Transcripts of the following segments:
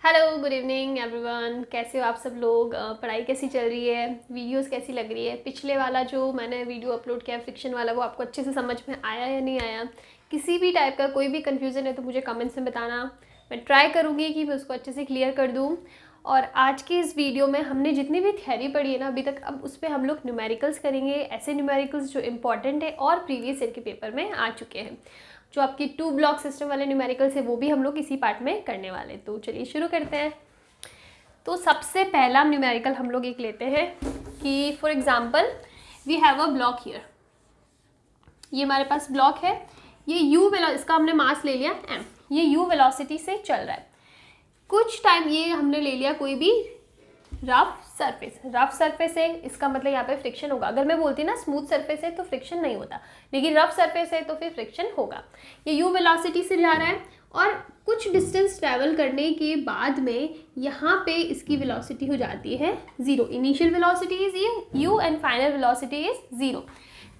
Hello, good evening everyone. कैसे हो आप सब लोग? पढ़ाई कैसी चल रही है? वीडियोस कैसी लग रही है? पिछले वाला जो मैंने वीडियो अपलोड किया फ्रिक्शन वाला, वो आपको अच्छे से समझ में आया या नहीं आया? किसी भी टाइप का कोई भी कन्फ्यूज़न है तो मुझे कमेंट्स में बताना। मैं ट्राई करूँगी कि मैं उसको अच्छे से क्लियर कर दूँ। और आज की इस वीडियो में हमने जितनी भी थ्योरी पढ़ी है ना अभी तक, अब उस पर हम लोग न्यूमेरिकल्स करेंगे, ऐसे न्यूमेरिकल्स जो इंपॉर्टेंट है और प्रीवियस ईयर के पेपर में आ चुके हैं। जो आपकी 2 ब्लॉक सिस्टम वाले न्यूमेरिकल्स है वो भी हम लोग इसी पार्ट में करने वाले हैं। तो चलिए शुरू करते हैं। तो सबसे पहला न्यूमेरिकल हम लोग एक लेते हैं कि for example we have a block here. ये हमारे पास ब्लॉक है, ये u इसका हमने मास ले लिया m, ये u वेलोसिटी से चल रहा है। कुछ टाइम ये हमने ले लिया कोई भी रफ सरफेस है, इसका मतलब यहाँ पे फ्रिक्शन होगा। अगर मैं बोलती ना स्मूथ सरफेस है तो फ्रिक्शन नहीं होता, लेकिन रफ सरफेस है तो फिर फ्रिक्शन होगा। ये u वेलोसिटी से जा रहा है और कुछ डिस्टेंस ट्रैवल करने के बाद में यहाँ पे इसकी वेलोसिटी हो जाती है 0। Initial velocity is u and final velocity is 0।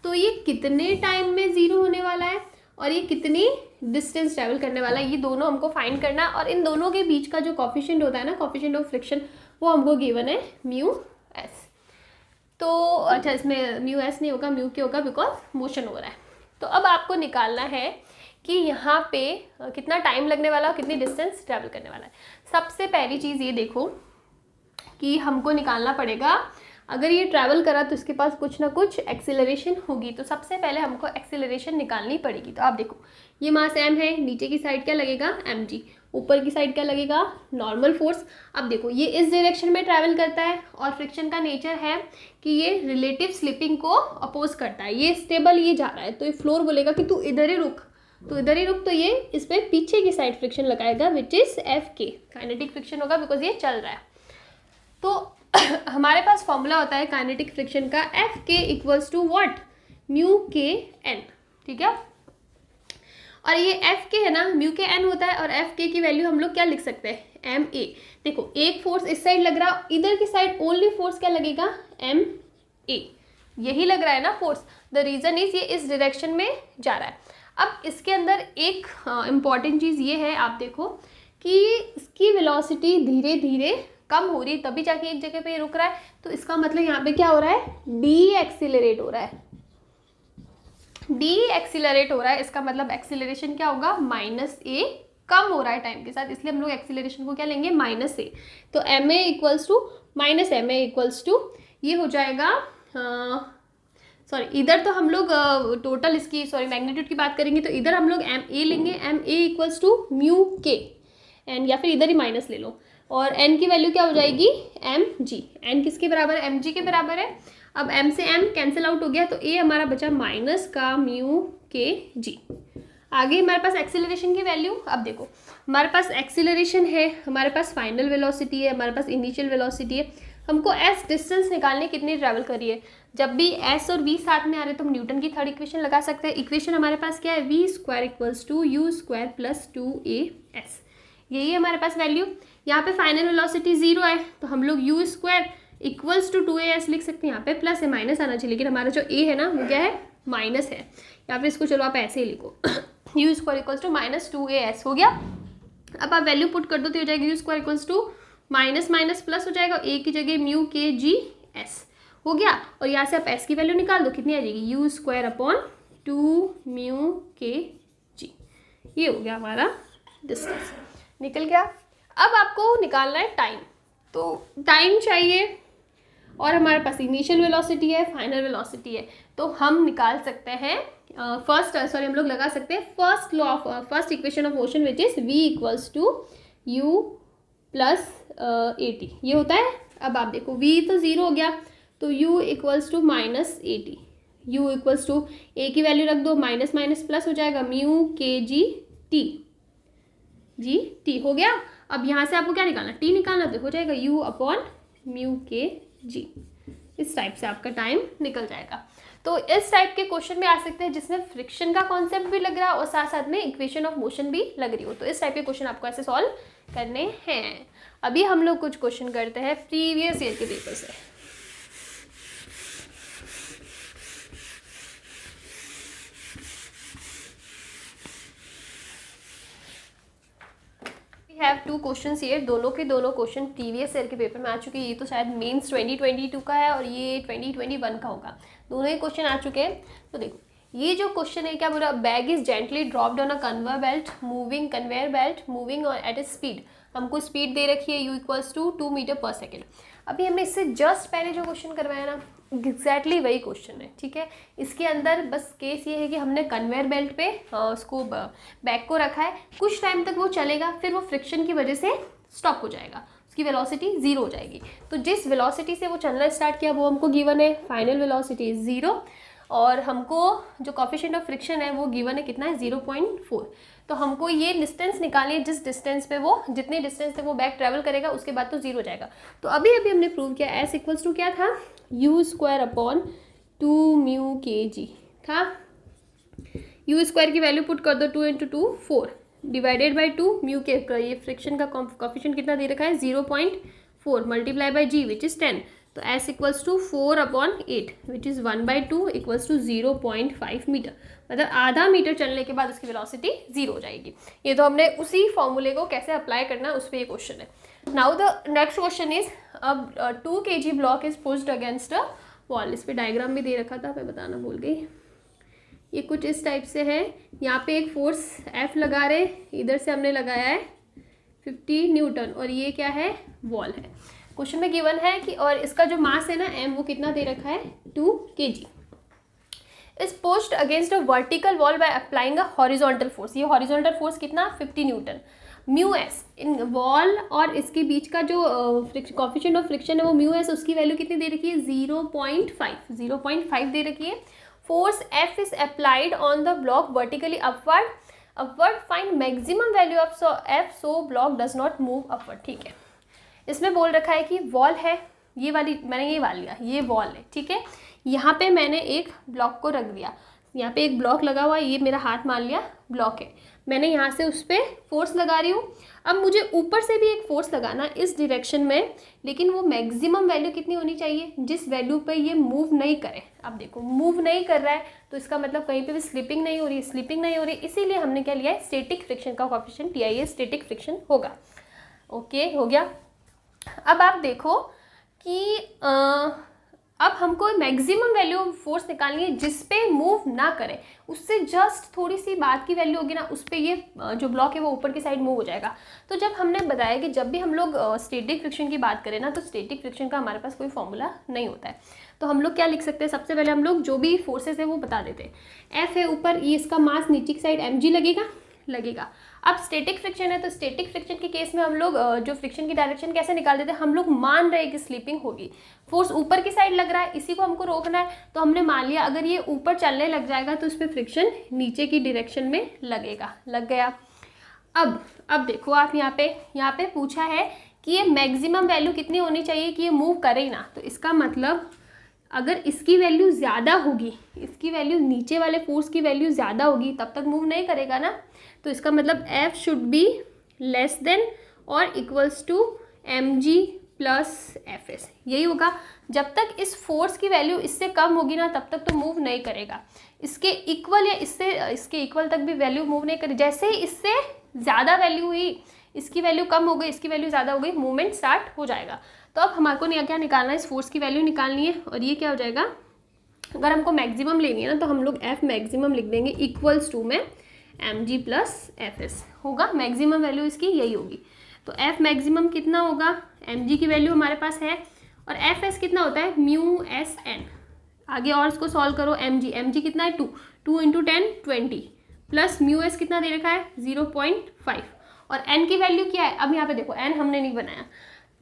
तो ये कितने टाइम में 0 होने वाला है और ये कितनी डिस्टेंस ट्रैवल करने वाला है, ये दोनों हमको फाइंड करना है। और इन दोनों के बीच का जो कॉफिशिएंट होता है ना, कॉफिशिएंट ऑफ फ्रिक्शन, वो हमको गिवन है म्यू एस। तो अच्छा, इसमें म्यू एस नहीं होगा, म्यू के होगा, बिकॉज मोशन हो रहा है। तो अब आपको निकालना है कि यहाँ पे कितना टाइम लगने वाला और कितनी डिस्टेंस ट्रैवल करने वाला है। सबसे पहली चीज़ ये देखो कि हमको निकालना पड़ेगा, अगर ये ट्रैवल करा तो इसके पास कुछ ना कुछ एक्सीलरेशन होगी। तो सबसे पहले हमको एक्सीलरेशन निकालनी पड़ेगी। तो आप देखो, ये मास m है, नीचे की साइड क्या लगेगा mg, ऊपर की साइड क्या लगेगा नॉर्मल फोर्स। अब देखो ये इस डायरेक्शन में ट्रैवल करता है और फ्रिक्शन का नेचर है कि ये रिलेटिव स्लिपिंग को अपोज करता है। ये स्टेबल ये जा रहा है तो ये फ्लोर बोलेगा कि तू इधर ही रुक, तो इधर ही रुक, तो ये इस पर पीछे की साइड फ्रिक्शन लगाएगा विच इज एफ के, काइनेटिक फ्रिक्शन होगा बिकॉज ये चल रहा है। तो हमारे पास फॉर्मूला होता है काइनेटिक फ्रिक्शन का, एफ के equals to what, mu K N. ठीक है, और ये एफ के है ना, म्यू के एन होता है, और एफ के की वैल्यू हम लोग क्या लिख सकते हैं, एम ए। देखो एक फोर्स इस साइड लग रहा, इधर की साइड ओनली फोर्स क्या लगेगा, एम ए, यही लग रहा है ना फोर्स। द रीजन इज ये इस डायरेक्शन में जा रहा है। अब इसके अंदर एक इम्पॉर्टेंट चीज़ ये है, आप देखो कि इसकी वेलोसिटी धीरे धीरे कम हो रही है, तभी जाके एक जगह पे रुक रहा है। तो इसका मतलब यहाँ पे क्या हो रहा है, डी एक्सीलरेट हो रहा है, डी एक्सीलरेट हो रहा है। इसका मतलब एक्सीलरेशन क्या होगा, माइनस ए, कम हो रहा है टाइम के साथ, इसलिए हम लोग एक्सीलरेशन को क्या लेंगे, माइनस ए। तो M A equals to minus M A equals to, ये हो जाएगा सॉरी, इधर तो हम लोग टोटल इसकी मैग्नीट्यूड की बात करेंगे, तो इधर हम लोग एम ए लेंगे, M A equals to mu K N, या फिर इधर ही माइनस ले लो, और एन की वैल्यू क्या हो जाएगी, एम जी। एन किसके बराबर है, एम जी के बराबर है। अब एम से एम कैंसिल आउट हो गया, तो ए हमारा बचा माइनस का म्यू के जी। आगे हमारे पास एक्सीलरेशन की वैल्यू, अब देखो हमारे पास एक्सीलरेशन है, हमारे पास फाइनल वेलोसिटी है, हमारे पास इनिशियल वेलोसिटी है। हमको एस डिस्टेंस निकालने कितनी ट्रैवल करी है। जब भी एस और वी साथ में आ रहे तो हम न्यूटन की थर्ड इक्वेशन लगा सकते हैं। इक्वेशन हमारे पास क्या है, V square equals to U square plus 2a_s, यही है हमारे पास वैल्यू। यहाँ पे फाइनल वेलोसिटी 0 है तो हम लोग you square equals to 2a_s लिख सकते हैं। यहाँ पे प्लस है, माइनस आना चाहिए, लेकिन हमारा जो a है ना वो क्या है, माइनस है, या फिर इसको चलो आप ऐसे ही लिखो U square equals to minus 2a_s हो गया। अब आप वैल्यू पुट कर दो तो हो जाएगा U square equals to minus minus plus हो जाएगा, ए की जगह म्यू के जी एस हो गया। और यहाँ से आप एस की वैल्यू निकाल दो, कितनी आ जाएगी, यू स्क्वायर अपॉन 2 म्यू के जी, ये हो गया हमारा डिस्टेंस, निकल गया। अब आपको निकालना है टाइम, तो टाइम चाहिए और हमारे पास इनिशियल वेलोसिटी है, फाइनल वेलोसिटी है, तो हम निकाल सकते हैं हम लोग लगा सकते हैं first law of first equation of motion which is v equals to U plus A T, ये होता है। अब आप देखो v तो 0 हो गया, तो u equals to minus A T, U equals to A की वैल्यू रख दो, माइनस माइनस प्लस हो जाएगा, म्यू के जी टी, जी टी हो गया। अब यहाँ से आपको क्या निकालना, टी निकालना, तो हो जाएगा u अपॉन म्यू के जी। इस टाइप से आपका टाइम निकल जाएगा। तो इस टाइप के क्वेश्चन में आ सकते हैं जिसमें फ्रिक्शन का कॉन्सेप्ट भी लग रहा है और साथ साथ में इक्वेशन ऑफ मोशन भी लग रही हो। तो इस टाइप के क्वेश्चन आपको ऐसे सॉल्व करने हैं। अभी हम लोग कुछ क्वेश्चन करते हैं प्रीवियस ईयर के पेपर से। हैव 2 क्वेश्चंस ये दोनों के दोनों क्वेश्चन प्रीवियस ईयर के पेपर में आ चुके हैं। ये तो शायद मेंस 2022 का है और ये 2021 का होगा, दोनों ही क्वेश्चन आ चुके हैं। तो देखो ये जो क्वेश्चन है क्या बोला, bag is gently dropped on a conveyor belt moving at A speed. हमको स्पीड दे रखी है u = 2 मीटर पर सेकेंड। अभी हमने इससे जस्ट पहले जो क्वेश्चन करवाया ना एग्जैक्टली वही क्वेश्चन है, ठीक है। इसके अंदर बस केस ये है कि हमने कन्वेयर बेल्ट पे उसको बैग को रखा है, कुछ टाइम तक वो चलेगा, फिर वो फ्रिक्शन की वजह से स्टॉप हो जाएगा, उसकी वेलोसिटी 0 हो जाएगी। तो जिस वेलोसिटी से वो चलना स्टार्ट किया वो हमको गिवन है, फाइनल वेलोसिटी 0, और हमको जो कोफिशिएंट ऑफ फ्रिक्शन है वो गिवन है कितना है 0.4। तो हमको ये डिस्टेंस निकालनी है, जिस डिस्टेंस पे वो जितने डिस्टेंस तक वो बैग ट्रैवल करेगा उसके बाद तो 0 हो जाएगा। तो अभी हमने प्रूव किया S = क्या था, u² / 2 μ kg था। u² की वैल्यू पुट कर दो, 2 × 2 4 डिवाइडेड बाई 2 μ के, ये फ्रिक्शन का कोफिशिएंट कितना दे रखा है 0.4 multiply by g which is 10। तो S = 4/8 विच इज़ 1/2 = 0.5 मीटर, मतलब आधा मीटर चलने के बाद उसकी वेलोसिटी 0 हो जाएगी। ये तो हमने उसी फॉर्मूले को कैसे अप्लाई करना है उस पर ये क्वेश्चन है। Now the next question is, अब 2 kg block is pushed against a wall. इस पर डायग्राम भी दे रखा था, मैं बताना भूल गई। ये कुछ इस टाइप से है, यहाँ पे एक फोर्स F लगा रहे, इधर से हमने लगाया है 50 न्यूटन, और ये क्या है, वॉल है। क्वेश्चन में गिवन है कि, और इसका जो मास है ना m, वो कितना दे रखा है 2 kg is pushed against a vertical wall by applying a horizontal force. ये हॉरिजॉन्टल फोर्स कितना 50 न्यूटन। μs इन वॉल और इसके बीच का जो कोफिशिएंट ऑफ फ्रिक्शन है वो μs, उसकी वैल्यू कितनी दे रखी है 0.5 दे रखी है। Force F is applied on the block vertically upward find maximum value of F so block does not move upward. ठीक है, इसमें बोल रखा है कि वॉल है, ये वाली मैंने ये वाल लिया, ये वॉल है, ठीक है। यहाँ पे मैंने एक ब्लॉक को रख दिया, यहाँ पे एक ब्लॉक लगा हुआ है, ये मेरा हाथ मान लिया ब्लॉक है, मैंने यहाँ से उस पर फोर्स लगा रही हूँ। अब मुझे ऊपर से भी एक फोर्स लगाना इस डायरेक्शन में, लेकिन वो मैक्सिमम वैल्यू कितनी होनी चाहिए जिस वैल्यू पे ये मूव नहीं करे। अब देखो मूव नहीं कर रहा है तो इसका मतलब कहीं पे भी स्लिपिंग नहीं हो रही, इसीलिए हमने क्या लिया है, स्टैटिक फ्रिक्शन का कोएफिशिएंट लिया है, स्टैटिक फ्रिक्शन होगा। ओके, हो गया। अब आप देखो कि अब हमको मैक्सिमम वैल्यू फोर्स निकालनी है जिस पे मूव ना करे, उससे जस्ट थोड़ी सी बाद की वैल्यू होगी ना, उस पर ये जो ब्लॉक है वो ऊपर की साइड मूव हो जाएगा। तो जब हमने बताया कि जब भी हम लोग स्टैटिक फ्रिक्शन की बात करें ना, तो स्टैटिक फ्रिक्शन का हमारे पास कोई फॉर्मूला नहीं होता है। तो हम लोग क्या लिख सकते हैं, सबसे पहले हम लोग जो भी फोर्सेस है वो बता देते हैं। F है ऊपर, ये इसका मास नीचे की साइड mg लगेगा। अब स्टैटिक फ्रिक्शन है, तो स्टैटिक फ्रिक्शन के केस में हम लोग जो फ्रिक्शन की डायरेक्शन कैसे निकाल देते हैं, हम लोग मान रहे हैं कि स्लिपिंग होगी, फोर्स ऊपर की साइड लग रहा है, इसी को हमको रोकना है। तो हमने मान लिया अगर ये ऊपर चलने लग जाएगा तो उस पर फ्रिक्शन नीचे की डायरेक्शन में लग गया। अब देखो आप यहाँ पे पूछा है कि ये मैक्सिमम वैल्यू कितनी होनी चाहिए कि ये मूव करे ही ना। तो इसका मतलब अगर इसकी वैल्यू ज़्यादा होगी, इसकी वैल्यू नीचे वाले फोर्स की वैल्यू ज़्यादा होगी, तब तक मूव नहीं करेगा ना। तो इसका मतलब F should be less than और equals to mg plus Fs, यही होगा। जब तक इस फोर्स की वैल्यू इससे कम होगी ना, तब तक तो मूव नहीं करेगा। इसके इक्वल या इसके इक्वल तक भी वैल्यू मूव नहीं करेगी। जैसे ही इससे ज़्यादा वैल्यू हुई, इसकी वैल्यू कम हो गई, इसकी वैल्यू ज़्यादा हो गई, मूवमेंट स्टार्ट हो जाएगा। तो अब हमारे को क्या निकालना है, इस फोर्स की वैल्यू निकालनी है। और ये क्या हो जाएगा, अगर हमको मैक्सिमम लेनी है ना, तो हम लोग F मैक्सिमम लिख देंगे इक्वल्स टू में mg प्लस Fs होगा। मैक्सिमम वैल्यू इसकी यही होगी। तो F मैक्सिमम कितना होगा, mg की वैल्यू हमारे पास है, और Fs कितना होता है μsn। आगे और इसको सॉल्व करो, mg कितना है 2 × 10 20 प्लस μs कितना दे रखा है 0.5, और n की वैल्यू क्या है। अब यहाँ पे देखो n हमने नहीं बनाया,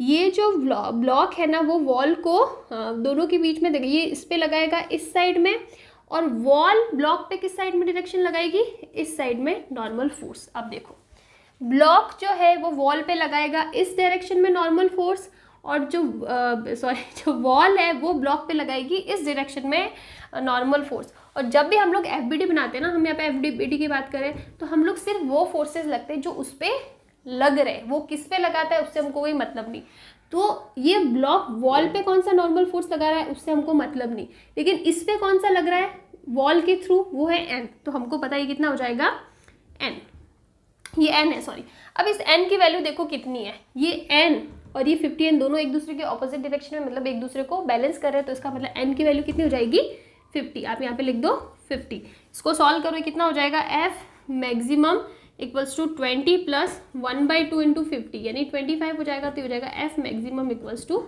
ये जो ब्लॉक है ना वो वॉल को दोनों के बीच में देखिए, ये इस पे लगाएगा इस साइड में, और वॉल ब्लॉक पे किस साइड में डायरेक्शन लगाएगी, इस साइड में नॉर्मल फोर्स। अब देखो ब्लॉक जो है वो वॉल पे लगाएगा इस डायरेक्शन में नॉर्मल फोर्स, और जो वॉल है वो ब्लॉक पे लगाएगी इस डायरेक्शन में नॉर्मल फोर्स। और जब भी हम लोग FBD बनाते हैं ना, हम यहाँ पे FBD की बात करें, तो हम लोग सिर्फ वो फोर्सेस लगते हैं जो उस पर लग रहे, वो किस पे लगाता है उससे हमको कोई मतलब नहीं। तो ये ब्लॉक वॉल पे कौन सा नॉर्मल फोर्स लगा रहा है उससे हमको मतलब नहीं, लेकिन इस पे कौन सा लग रहा है वॉल के थ्रू, वो है n। तो हमको पता है कितना हो जाएगा n। ये n है, सॉरी। अब इस n की वैल्यू देखो कितनी है, ये n और ये 50n दोनों एक दूसरे के ऑपोजिट डायरेक्शन में, मतलब एक दूसरे को बैलेंस कर रहे हैं, तो इसका मतलब n की वैल्यू कितनी हो जाएगी 50। आप यहाँ पे लिख दो 50। इसको सॉल्व करो, कितना हो जाएगा, f maximum equals to 20 plus 1/2 into 50 यानी 25 हो जाएगा। तो हो जाएगा f maximum equals to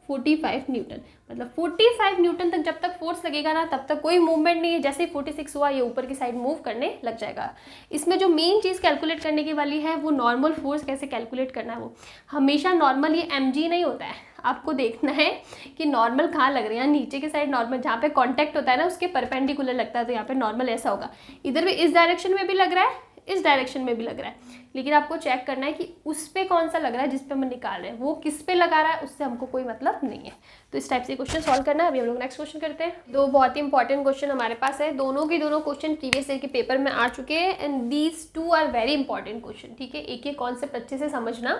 45 newton. मतलब 45 न्यूटन तक जब तक फोर्स लगेगा ना तब तक कोई मूवमेंट नहीं है। जैसे ही 46 हुआ ये ऊपर की साइड मूव करने लग जाएगा। इसमें जो मेन चीज़ कैलकुलेट करने की वाली है वो नॉर्मल फोर्स कैसे कैलकुलेट करना है। वो हमेशा नॉर्मल ये mg नहीं होता है, आपको देखना है कि नॉर्मल कहाँ लग रही है। नीचे की साइड नॉर्मल जहाँ पे कॉन्टैक्ट होता है ना उसके परपेंडिकुलर लगता है, तो यहाँ पे नॉर्मल ऐसा होगा। इधर भी इस डायरेक्शन में भी लग रहा है, इस डायरेक्शन में भी लग रहा है, लेकिन आपको चेक करना है कि उस पे कौन सा लग रहा है जिस पे हम निकाल रहे हैं, वो किस पे लगा रहा है उससे हमको कोई मतलब नहीं है। तो इस टाइप से क्वेश्चन सॉल्व करना है। अभी हम लोग नेक्स्ट क्वेश्चन करते हैं। दो बहुत ही इंपॉर्टेंट क्वेश्चन हमारे पास है, दोनों के दोनों क्वेश्चन प्रीवियस ईयर के पेपर में आ चुके हैं and these two are very important question. ठीक है, एक एक कॉन्सेप्ट अच्छे से समझना।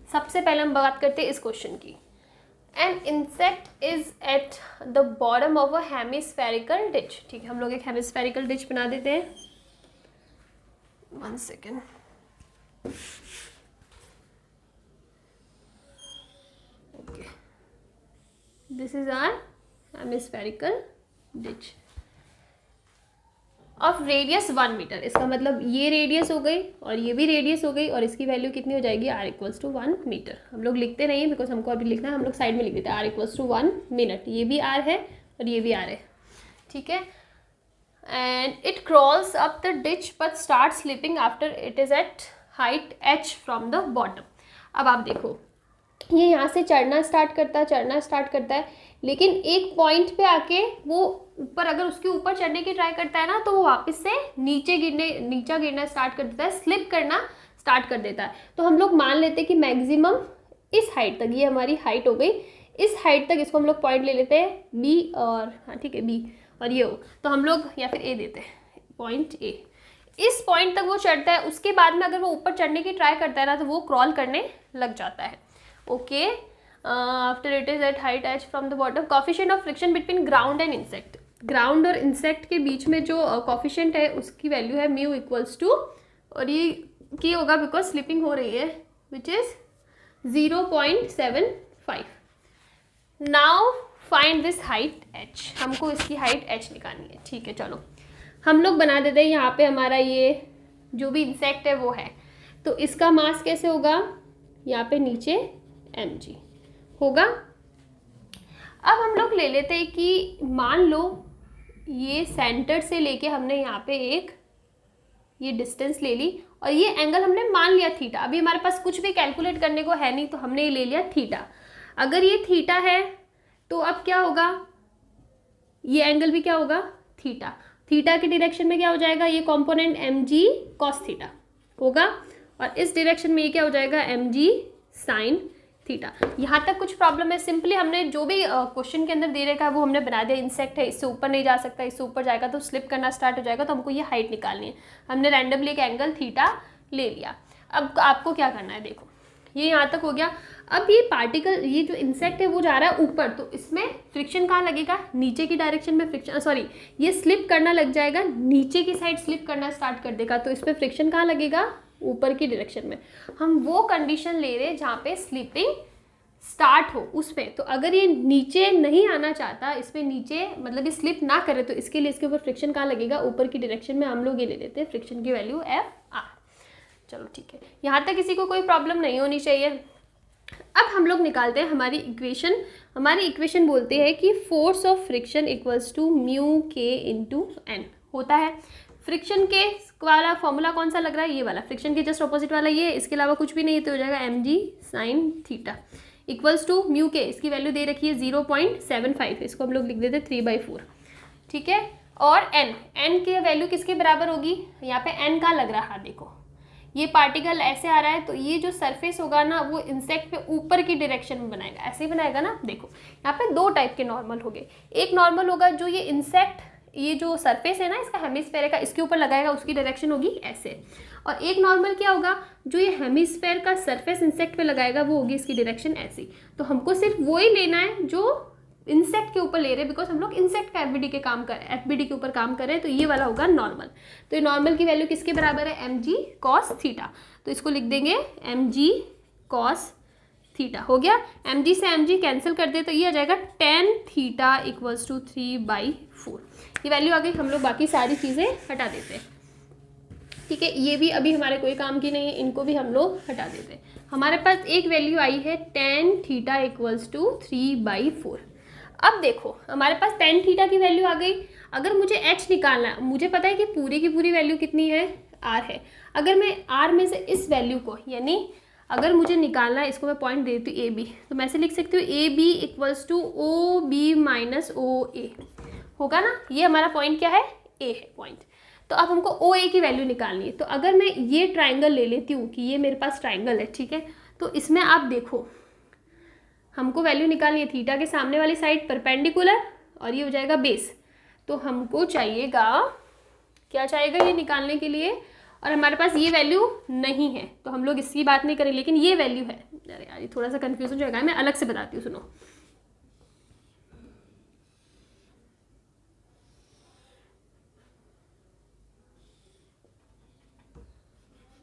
सबसे पहले हम बात करते हैं इस क्वेश्चन की। An insect is at the bottom of a hemispherical ditch. ठीक है, हम लोग एक हेमिस्फेरिकल डिच बना देते हैं। 1 second. Okay, this is our hemispherical ditch of radius 1 metre. इसका मतलब ये रेडियस हो गई और ये भी रेडियस हो गई और इसकी वैल्यू कितनी हो जाएगी, r इक्वल्स टू 1 मीटर। हम लोग लिखते नहीं बिकॉज हमको अभी लिखना है, हम लोग साइड में लिख देते हैं r इक्वल्स टू 1 मिनट। ये भी r है और ये भी r है। ठीक है, and it crawls up the ditch but starts slipping after it is at height h from the bottom। अब आप देखो ये यहाँ से चढ़ना स्टार्ट करता है लेकिन एक पॉइंट पे आके वो ऊपर, अगर उसके ऊपर चढ़ने की ट्राई करता है ना तो वो वापस से नीचे गिरना स्टार्ट कर देता है, स्लिप करना स्टार्ट कर देता है। तो हम लोग मान लेते हैं कि मैक्सिमम इस हाइट तक, ये हमारी हाइट हो गई, इस हाइट तक इसको हम लोग पॉइंट ले लेते हैं b और हाँ ठीक है b और ये हो, तो हम लोग या फिर ए देते हैं, पॉइंट ए। इस पॉइंट तक वो चढ़ता है, उसके बाद में अगर वो ऊपर चढ़ने की ट्राई करता है ना तो वो क्रॉल करने लग जाता है। Okay, after it is at height h from the bottom. Coefficient of friction between ground and insect. Ground और इंसेक्ट के बीच में जो कॉफिशिएंट है उसकी वैल्यू है म्यू इक्वल्स टू, और ये की होगा बिकॉज स्लिपिंग हो रही है, which is 0.75। Now find this height h। हमको इसकी हाइट h निकालनी है। ठीक है, चलो हम लोग बना देते हैं। यहाँ पे हमारा ये जो भी इंसेक्ट है वो है, तो इसका मास कैसे होगा, यहाँ पे नीचे mg होगा। अब हम लोग ले लेते हैं कि मान लो ये सेंटर से लेके हमने यहाँ पे एक ये डिस्टेंस ले ली और ये एंगल हमने मान लिया थीटा। अभी हमारे पास कुछ भी कैलकुलेट करने को है नहीं तो हमने ये ले लिया थीटा। अगर ये थीटा है तो अब क्या होगा, ये एंगल भी क्या होगा, थीटा। थीटा के डायरेक्शन में क्या हो जाएगा, ये कंपोनेंट mg cos थीटा होगा और इस डायरेक्शन में ये क्या हो जाएगा, mg sin थीटा। यहाँ तक कुछ प्रॉब्लम है, सिंपली हमने जो भी क्वेश्चन के अंदर दे रखा है वो हमने बना दिया। इंसेक्ट है, इससे ऊपर नहीं जा सकता, इससे ऊपर जाएगा तो स्लिप करना स्टार्ट हो जाएगा, तो हमको ये हाइट निकालनी है। हमने रैंडमली एक एंगल थीटा ले लिया। अब आपको क्या करना है, देखो ये यहाँ तक हो गया। अब ये पार्टिकल, ये जो इंसेक्ट है वो जा रहा है ऊपर, तो इसमें फ्रिक्शन कहाँ लगेगा, नीचे की डायरेक्शन में फ्रिक्शन, सॉरी ये स्लिप करना लग जाएगा, नीचे की साइड स्लिप करना स्टार्ट कर देगा, तो इस पर फ्रिक्शन कहाँ लगेगा, ऊपर की डायरेक्शन में। हम वो कंडीशन ले रहे हैं जहाँ पे स्लिपिंग स्टार्ट हो उस पर। तो अगर ये नीचे नहीं आना चाहता, इस पर नीचे मतलब ये स्लिप ना करे, तो इसके लिए इसके ऊपर फ्रिक्शन कहाँ लगेगा, ऊपर की डायरेक्शन में। हम लोग ये ले लेते हैं फ्रिक्शन की वैल्यू FR। चलो ठीक है, यहाँ तक किसी को कोई प्रॉब्लम नहीं होनी चाहिए। अब हम लोग निकालते हैं हमारी इक्वेशन। हमारी इक्वेशन बोलते हैं कि force of friction equals to mu के इंटू एन होता है। फ्रिक्शन के वाला फॉर्मूला कौन सा लग रहा है, ये वाला, फ्रिक्शन के जस्ट ऑपोजिट वाला ये, इसके अलावा कुछ भी नहीं है, तो हो जाएगा mg sin theta equals to mu के, इसकी वैल्यू दे रखी है 0.75, इसको हम लोग लिख देते 3/4। ठीक है, और n की वैल्यू किसके बराबर होगी, यहाँ पे n का लग रहा है, देखो ये पार्टिकल ऐसे आ रहा है, तो ये जो सरफेस होगा ना वो इंसेक्ट पे ऊपर की डायरेक्शन में बनाएगा, ऐसे ही बनाएगा ना। देखो यहाँ पे दो टाइप के नॉर्मल हो गए। एक नॉर्मल होगा जो ये इंसेक्ट, ये जो सरफेस है ना इसका हेमिस्फेयर का, इसके ऊपर लगाएगा, उसकी डायरेक्शन होगी ऐसे। और एक नॉर्मल क्या होगा, जो ये हेमिस्फेयर का सरफेस इंसेक्ट पे लगाएगा, वो होगी इसकी डायरेक्शन ऐसी। तो हमको सिर्फ वो ही लेना है जो इंसेक्ट के ऊपर ले रहे हैं, बिकॉज हम लोग इंसेक्ट का एफबीडी के काम कर रहे हैं, एफबीडी के ऊपर काम कर रहे हैं, तो ये वाला होगा नॉर्मल। तो ये नॉर्मल की वैल्यू किसके बराबर है, mg cos थीटा। तो इसको लिख देंगे mg cos थीटा। हो गया, mg से mg कैंसिल कर दे तो ये आ जाएगा tan थीटा इक्वल्स टू 3/4। ये वैल्यू आ गई, हम लोग बाकी सारी चीज़ें हटा देते हैं। ठीक है, ये भी अभी हमारे कोई काम की नहीं है, इनको भी हम लोग हटा देते हैं। हमारे पास एक वैल्यू आई है tan थीटा इक्वल्स टू 3/4। अब देखो हमारे पास tan थीटा की वैल्यू आ गई। अगर मुझे h निकालना है, मुझे पता है कि पूरी की पूरी वैल्यू कितनी है, r है। अगर मैं r में से इस वैल्यू को, यानी अगर मुझे निकालना है, इसको मैं पॉइंट दे देती हूँ AB, तो मैं ऐसे लिख सकती हूँ AB equals to OB minus OA। होगा ना, ये हमारा पॉइंट क्या है, A है पॉइंट। तो अब हमको OA की वैल्यू निकालनी है। तो अगर मैं ये ट्राइंगल ले लेती हूँ कि ये मेरे पास ट्राइंगल है, ठीक है, तो इसमें आप देखो हमको वैल्यू निकालनी है थीटा के सामने वाली साइड परपेंडिकुलर, और ये हो जाएगा बेस। तो हमको चाहिएगा, क्या चाहिएगा ये निकालने के लिए, और हमारे पास ये वैल्यू नहीं है तो हम लोग इसकी बात नहीं करें, लेकिन ये वैल्यू है। अरे यार ये थोड़ा सा कन्फ्यूजन हो जाएगा, मैं अलग से बताती हूँ, सुनो।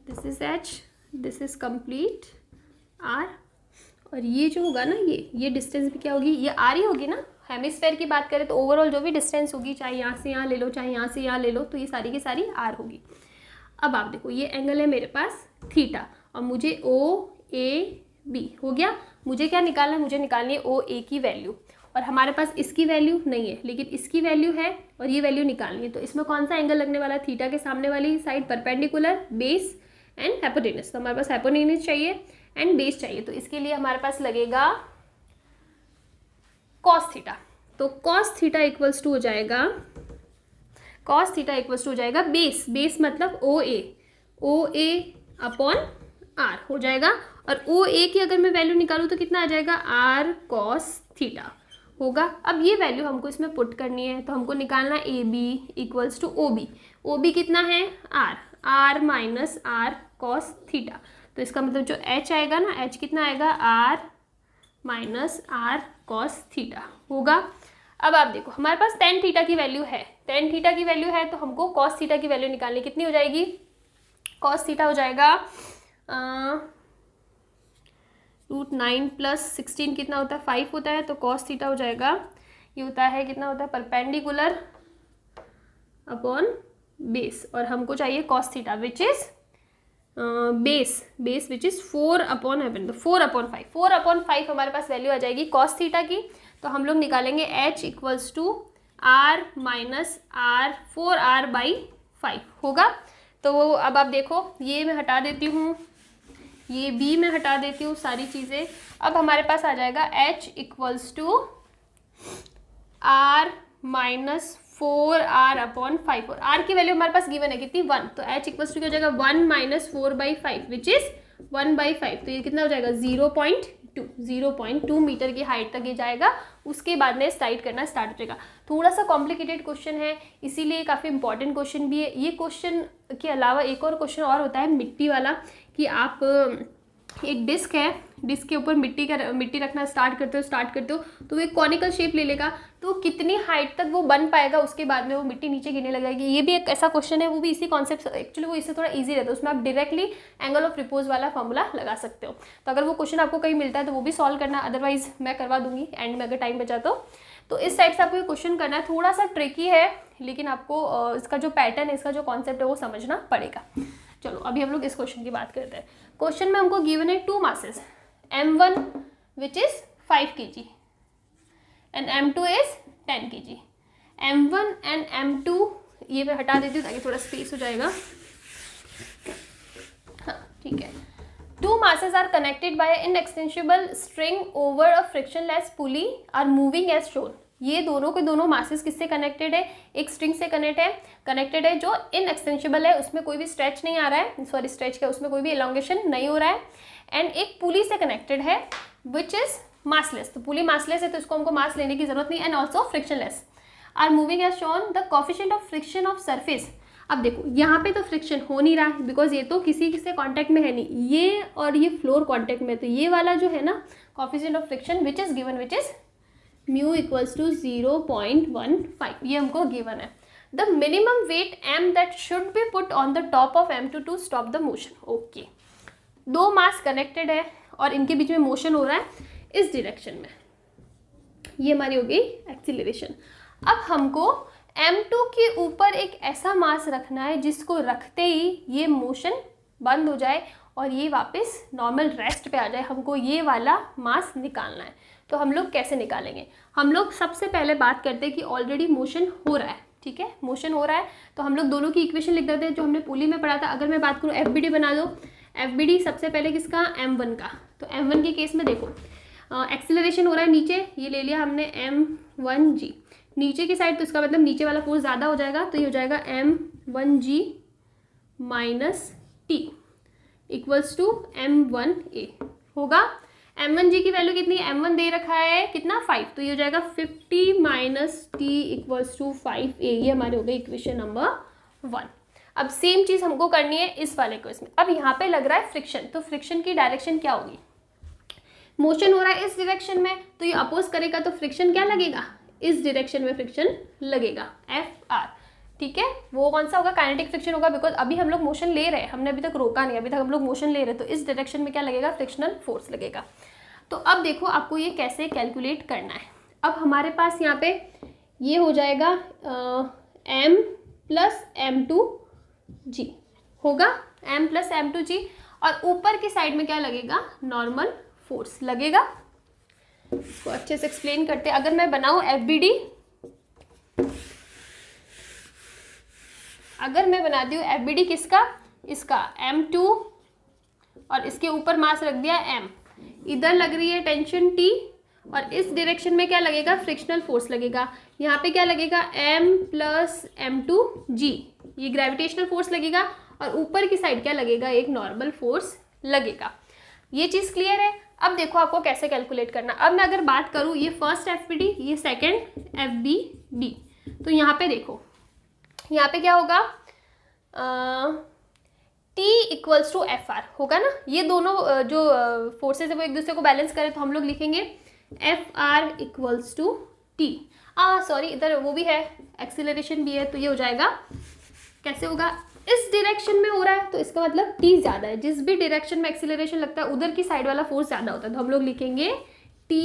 This is h, this is complete r, और ये जो होगा ना, ये डिस्टेंस भी क्या होगी, ये r ही होगी ना। हेमिस्फेयर की बात करें तो ओवरऑल जो भी डिस्टेंस होगी, चाहे यहाँ से यहाँ ले लो, चाहे यहाँ से यहाँ ले लो, तो ये सारी की सारी r होगी। अब आप देखो ये एंगल है मेरे पास थीटा, और मुझे OAB हो गया। मुझे क्या निकालना है, मुझे निकालनी है OA की वैल्यू, और हमारे पास इसकी वैल्यू नहीं है, लेकिन इसकी वैल्यू है, और ये वैल्यू निकालनी है। तो इसमें कौन सा एंगल लगने वाला है, थीटा के सामने वाली side perpendicular, base and hypotenuse. तो हमारे पास हाइपोटेनस चाहिए एंड बेस चाहिए, तो इसके लिए हमारे पास लगेगा cos थीटा। तो cos थीटा इक्वल्स टू हो जाएगा, cos थीटा इक्वल्स टू हो जाएगा बेस मतलब OA अपॉन R हो जाएगा। और OA की अगर मैं वैल्यू निकालूँ तो कितना आ जाएगा, R cos थीटा होगा। अब ये वैल्यू हमको इसमें पुट करनी है, तो हमको निकालना AB इक्वल्स टू OB कितना है, R minus R cos theta. तो इसका मतलब जो H आएगा ना, H कितना आएगा, R minus R cos theta होगा। अब आप देखो हमारे पास tan थीटा की वैल्यू है, tan थीटा की वैल्यू है, तो हमको cos थीटा की वैल्यू निकालनी, कितनी हो जाएगी, cos थीटा हो जाएगा √9 + 16 कितना होता है, 5 होता है। तो cos थीटा हो जाएगा, ये होता है कितना होता है, परपेंडिकुलर अपॉन बेस, और हमको चाहिए cos theta which is base which is 4/7, तो 4/5, 4/5 हमारे पास वैल्यू आ जाएगी cos थीटा की। तो हम लोग निकालेंगे H equals to R minus R 4R/5 होगा। तो अब आप देखो ये मैं हटा देती हूँ, ये B में हटा देती हूँ सारी चीज़ें। अब हमारे पास आ जाएगा H equals to R minus 4R/5, और R की वैल्यू हमारे पास गिवन है कितनी, 1। तो H इक्वल्स टू क्या हो जाएगा, 1 माइनस 4/5 विच इज 1/5। तो ये कितना हो जाएगा, 0.2 मीटर की हाइट तक ये जाएगा। उसके बाद में स्लाइड करना स्टार्ट हो जाएगा। थोड़ा सा कॉम्प्लिकेटेड क्वेश्चन है, इसीलिए काफ़ी इंपॉर्टेंट क्वेश्चन भी है। ये क्वेश्चन के अलावा एक और क्वेश्चन और होता है मिट्टी वाला, कि आप एक डिस्क है, डिस्क के ऊपर मिट्टी रखना स्टार्ट करते हो तो वो एक कॉनिकल शेप ले लेगा, तो कितनी हाइट तक वो बन पाएगा, उसके बाद में वो मिट्टी नीचे गिरने लगेगी। ये भी एक ऐसा क्वेश्चन है, वो भी इसी कॉन्सेप्ट, एक्चुअली वो इससे थोड़ा इजी रहता है, उसमें आप डायरेक्टली एंगल ऑफ रिपोज वाला फॉर्मूला लगा सकते हो। तो अगर वो क्वेश्चन आपको कहीं मिलता है तो वो भी सॉल्व करना, अदरवाइज मैं करवा दूंगी एंड में अगर टाइम बचा तो इस साइड से आपको ये क्वेश्चन करना है। थोड़ा सा ट्रिकी है, लेकिन आपको इसका जो पैटर्न है, इसका जो कॉन्सेप्ट है वो समझना पड़ेगा। चलो अभी हम लोग इस क्वेश्चन की बात करते हैं। क्वेश्चन में हमको गिवन है 2 masses, M1 which is 5 kg and M2 is 10 kg। M1 and M2 ये मैं हटा देती हूँ ताकि थोड़ा स्पेस हो जाएगा। हाँ ठीक है। 2 masses are connected by an inextensible string over a frictionless pulley are moving as shown। ये दोनों के दोनों मासेस किससे कनेक्टेड है, एक स्ट्रिंग से कनेक्टेड है जो इनएक्सटेंसिबल है, उसमें कोई भी स्ट्रेच नहीं आ रहा है, सॉरी स्ट्रेच क्या, उसमें कोई भी एलोंगेशन नहीं हो रहा है। एंड एक पुली से कनेक्टेड है विच इज मासलेस। तो पुली मासलेस है तो इसको हमको मास लेने की जरूरत नहीं। And also frictionless are moving as shown the coefficient of friction of surface. अब देखो यहाँ पे तो फ्रिक्शन हो नहीं रहा है बिकॉज ये तो किसी से कांटेक्ट में है नहीं, ये और ये फ्लोर कांटेक्ट में, तो ये वाला जो है ना coefficient of friction which is given which is mu equals to 0.15, ये हमको गिवन है। The minimum weight m that should be put on the top of m2 to stop the motion. Okay, दो मास कनेक्टेड है और इनके बीच में motion हो रहा है इस डायरेक्शन में, ये हमारी हो गई एक्सीलरेशन। अब हमको m2 के ऊपर एक ऐसा मास रखना है जिसको रखते ही ये मोशन बंद हो जाए और ये वापस नॉर्मल रेस्ट पे आ जाए। हमको ये वाला मास निकालना है। तो हम लोग कैसे निकालेंगे? हम लोग सबसे पहले बात करते हैं कि ऑलरेडी मोशन हो रहा है, ठीक है, मोशन हो रहा है तो हम लोग दोनों की इक्वेशन लिख देते हैं जो हमने पुली में पढ़ा था। अगर मैं बात करूँ FBD बना दो, FBD सबसे पहले किसका, m1 का। तो m1 के केस में देखो एक्सीलरेशन हो रहा है नीचे, ये ले लिया हमने m1g नीचे की साइड, तो इसका मतलब नीचे वाला फोर्स ज़्यादा हो जाएगा, तो ये हो जाएगा m1g minus T equals to m1a होगा। m1g की वैल्यू कितनी, m1 दे रखा है कितना 5, तो ये हो जाएगा 50 minus T equals to 5a, ये हमारे हो गई इक्वेशन नंबर 1। अब सेम चीज़ हमको करनी है इस वाले केस में। अब यहाँ पे लग रहा है फ्रिक्शन, तो फ्रिक्शन की डायरेक्शन क्या होगी, मोशन हो रहा है इस डायरेक्शन में तो ये अपोज करेगा, तो फ्रिक्शन क्या लगेगा, इस डायरेक्शन में फ्रिक्शन लगेगा Fr, ठीक है। वो कौन सा होगा, काइनेटिक फ्रिक्शन होगा, बिकॉज अभी हम लोग मोशन ले रहे हैं, हमने अभी तक रोका नहीं, अभी तक हम लोग मोशन ले रहे हैं, तो इस डायरेक्शन में क्या लगेगा, फ्रिक्शनल फोर्स लगेगा। तो अब देखो आपको ये कैसे कैलकुलेट करना है। अब हमारे पास यहाँ पे ये हो जाएगा m प्लस m2g होगा, m प्लस m2g, और ऊपर की साइड में क्या लगेगा, नॉर्मल फोर्स लगेगा। इसको अच्छे से एक्सप्लेन करते हैं। अगर मैं बनाऊं FBD, अगर मैं बना दी हूँ FBD किसका, इसका m2 और इसके ऊपर मास रख दिया m, इधर लग रही है टेंशन T और इस डायरेक्शन में क्या लगेगा, फ्रिक्शनल फोर्स लगेगा। यहाँ पे क्या लगेगा, m प्लस m2g, ये ग्रेविटेशनल फोर्स लगेगा, और ऊपर की साइड क्या लगेगा, एक नॉर्मल फोर्स लगेगा। ये चीज़ क्लियर है। अब देखो आपको कैसे कैलकुलेट करना। अब मैं अगर बात करूँ, ये फर्स्ट FBD, ये सेकेंड FBD, तो यहाँ पे देखो, यहाँ पे क्या होगा, T इक्वल्स टू FR होगा ना। ये दोनों जो फोर्सेज है वो एक दूसरे को बैलेंस करें, तो हम लोग लिखेंगे FR equals to T। Sorry, इधर वो भी है, एक्सीलरेशन भी है, तो ये हो जाएगा, कैसे होगा, इस डायरेक्शन में हो रहा है तो इसका मतलब T ज़्यादा है, जिस भी डायरेक्शन में एक्सीलरेशन लगता है उधर की साइड वाला फोर्स ज़्यादा होता है, तो हम लोग लिखेंगे T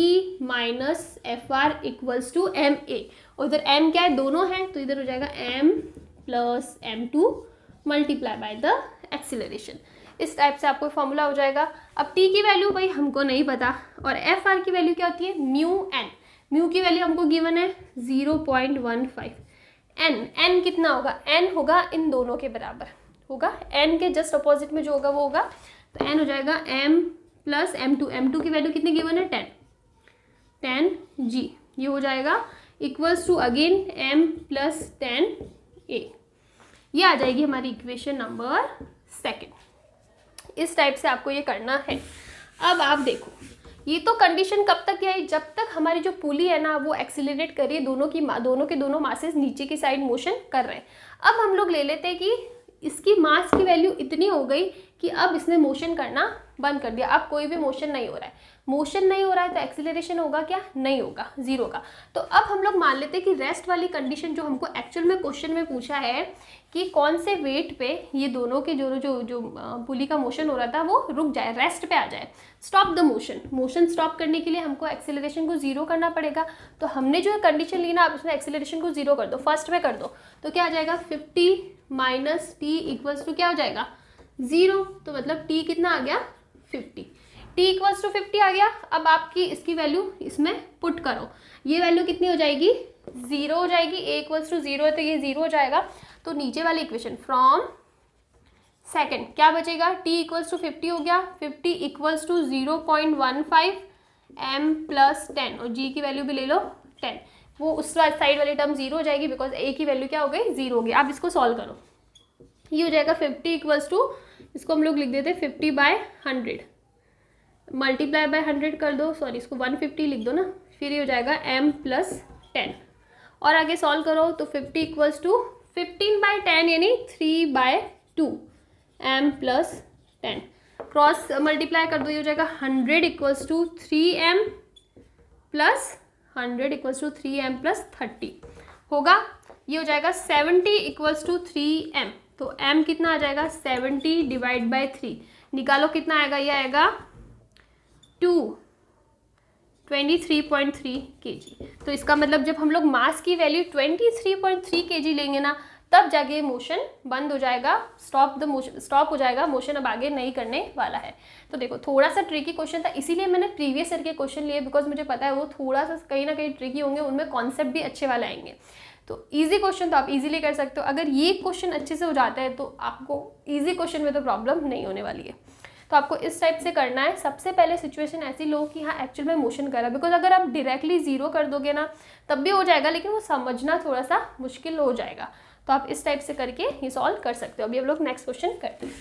minus FR equals to MA। उधर M क्या है, दोनों हैं, तो इधर हो जाएगा M plus M2 multiply by the acceleration. इस टाइप से आपको फॉर्मूला हो जाएगा। अब T की वैल्यू भाई हमको नहीं पता, और FR की वैल्यू क्या होती है, म्यू N, म्यू की वैल्यू हमको गिवन है 0.15। n कितना होगा, n होगा इन दोनों के बराबर होगा, n के जस्ट अपोजिट में जो होगा वो होगा, तो n हो जाएगा m प्लस m2 की वैल्यू कितनी गिवन है, 10g, ये हो जाएगा equals to again m plus 10a। ये आ जाएगी हमारी इक्वेशन नंबर 2। इस टाइप से आपको ये करना है। अब आप देखो, ये तो कंडीशन कब तक है, जब तक हमारी जो पुली है ना वो एक्सीलरेट कर रही है, दोनों के दोनों मासेस नीचे की साइड मोशन कर रहे हैं। अब हम लोग ले लेते हैं कि इसकी मास की वैल्यू इतनी हो गई कि अब इसने मोशन करना बंद कर दिया, अब कोई भी मोशन नहीं हो रहा है। मोशन नहीं हो रहा है तो एक्सीलरेशन होगा क्या, नहीं होगा, जीरो का। तो अब हम लोग मान लेते हैं कि रेस्ट वाली कंडीशन जो हमको एक्चुअल में क्वेश्चन में पूछा है कि कौन से वेट पे ये दोनों के जो पुली का मोशन हो रहा था वो रुक जाए, रेस्ट पे आ जाए, stop the motion. Motion stop करने के लिए हमको एक्सीलरेशन को जीरो करना पड़ेगा। तो हमने जो कंडीशन ली ना, आप उसमें एक्सीलरेशन को जीरो कर दो, फर्स्ट में कर दो, तो क्या आ जाएगा 50 माइनस टी इक्वल्स टू क्या हो जाएगा, जीरो। तो मतलब टी कितना आ गया, 50, टी इक्वल्स टू 50 आ गया। अब आपकी इसकी वैल्यू इसमें पुट करो, ये वैल्यू कितनी हो जाएगी, जीरो हो जाएगी। ए इक्वल्स टू जीरो है तो ये जीरो हो जाएगा। तो नीचे वाली इक्वेशन फ्रॉम सेकंड क्या बचेगा, टी इक्वल्स टू 50 हो गया, 50 इक्वल्स टू 0.15 m प्लस 10, और g की वैल्यू भी ले लो 10, वो उस साइड वाली टर्म जीरो हो जाएगी बिकॉज a की वैल्यू क्या हो गई, जीरो हो गई। आप इसको सॉल्व करो, ये हो जाएगा 50 इक्वल्स टू, इसको हम लोग लिख देते हैं 50/100, मल्टीप्लाई बाय 100 कर दो, सॉरी इसको 150 लिख दो ना, फिर ये हो जाएगा m प्लस 10, और आगे सॉल्व करो तो 50 इक्वल्स टू 15/10 यानी 3/2 m प्लस 10, क्रॉस मल्टीप्लाई कर दो, ये हो जाएगा 100 equals to 3m plus 100 equals to 3m plus 30 होगा। ये हो जाएगा 70 इक्वल्स टू 3m, तो m कितना आ जाएगा 70 डिवाइड बाई 3, निकालो कितना आएगा, ये आएगा 23.3 kg। तो इसका मतलब जब हम लोग मास की वैल्यू 23.3 kg लेंगे ना, तब जाके मोशन बंद हो जाएगा, स्टॉप हो जाएगा, मोशन अब आगे नहीं करने वाला है। तो देखो थोड़ा सा ट्रिकी क्वेश्चन था, इसीलिए मैंने प्रीवियस ईयर के क्वेश्चन लिए, बिकॉज मुझे पता है वो थोड़ा सा कहीं ना कहीं ट्रिकी होंगे, उनमें कॉन्सेप्ट भी अच्छे वाले आएंगे। तो इजी क्वेश्चन तो आप इजीली कर सकते हो। अगर ये क्वेश्चन अच्छे से हो जाता है तो आपको इजी क्वेश्चन में तो प्रॉब्लम नहीं होने वाली है। तो आपको इस टाइप से करना है। सबसे पहले सिचुएशन ऐसी लो कि हाँ एक्चुअल में मोशन कर रहा है, बिकॉज अगर आप डायरेक्टली जीरो कर दोगे ना तब भी हो जाएगा, लेकिन वो समझना थोड़ा सा मुश्किल हो जाएगा। तो आप इस टाइप से करके ये सॉल्व कर सकते हो। अभी हम लोग नेक्स्ट क्वेश्चन करते हैं।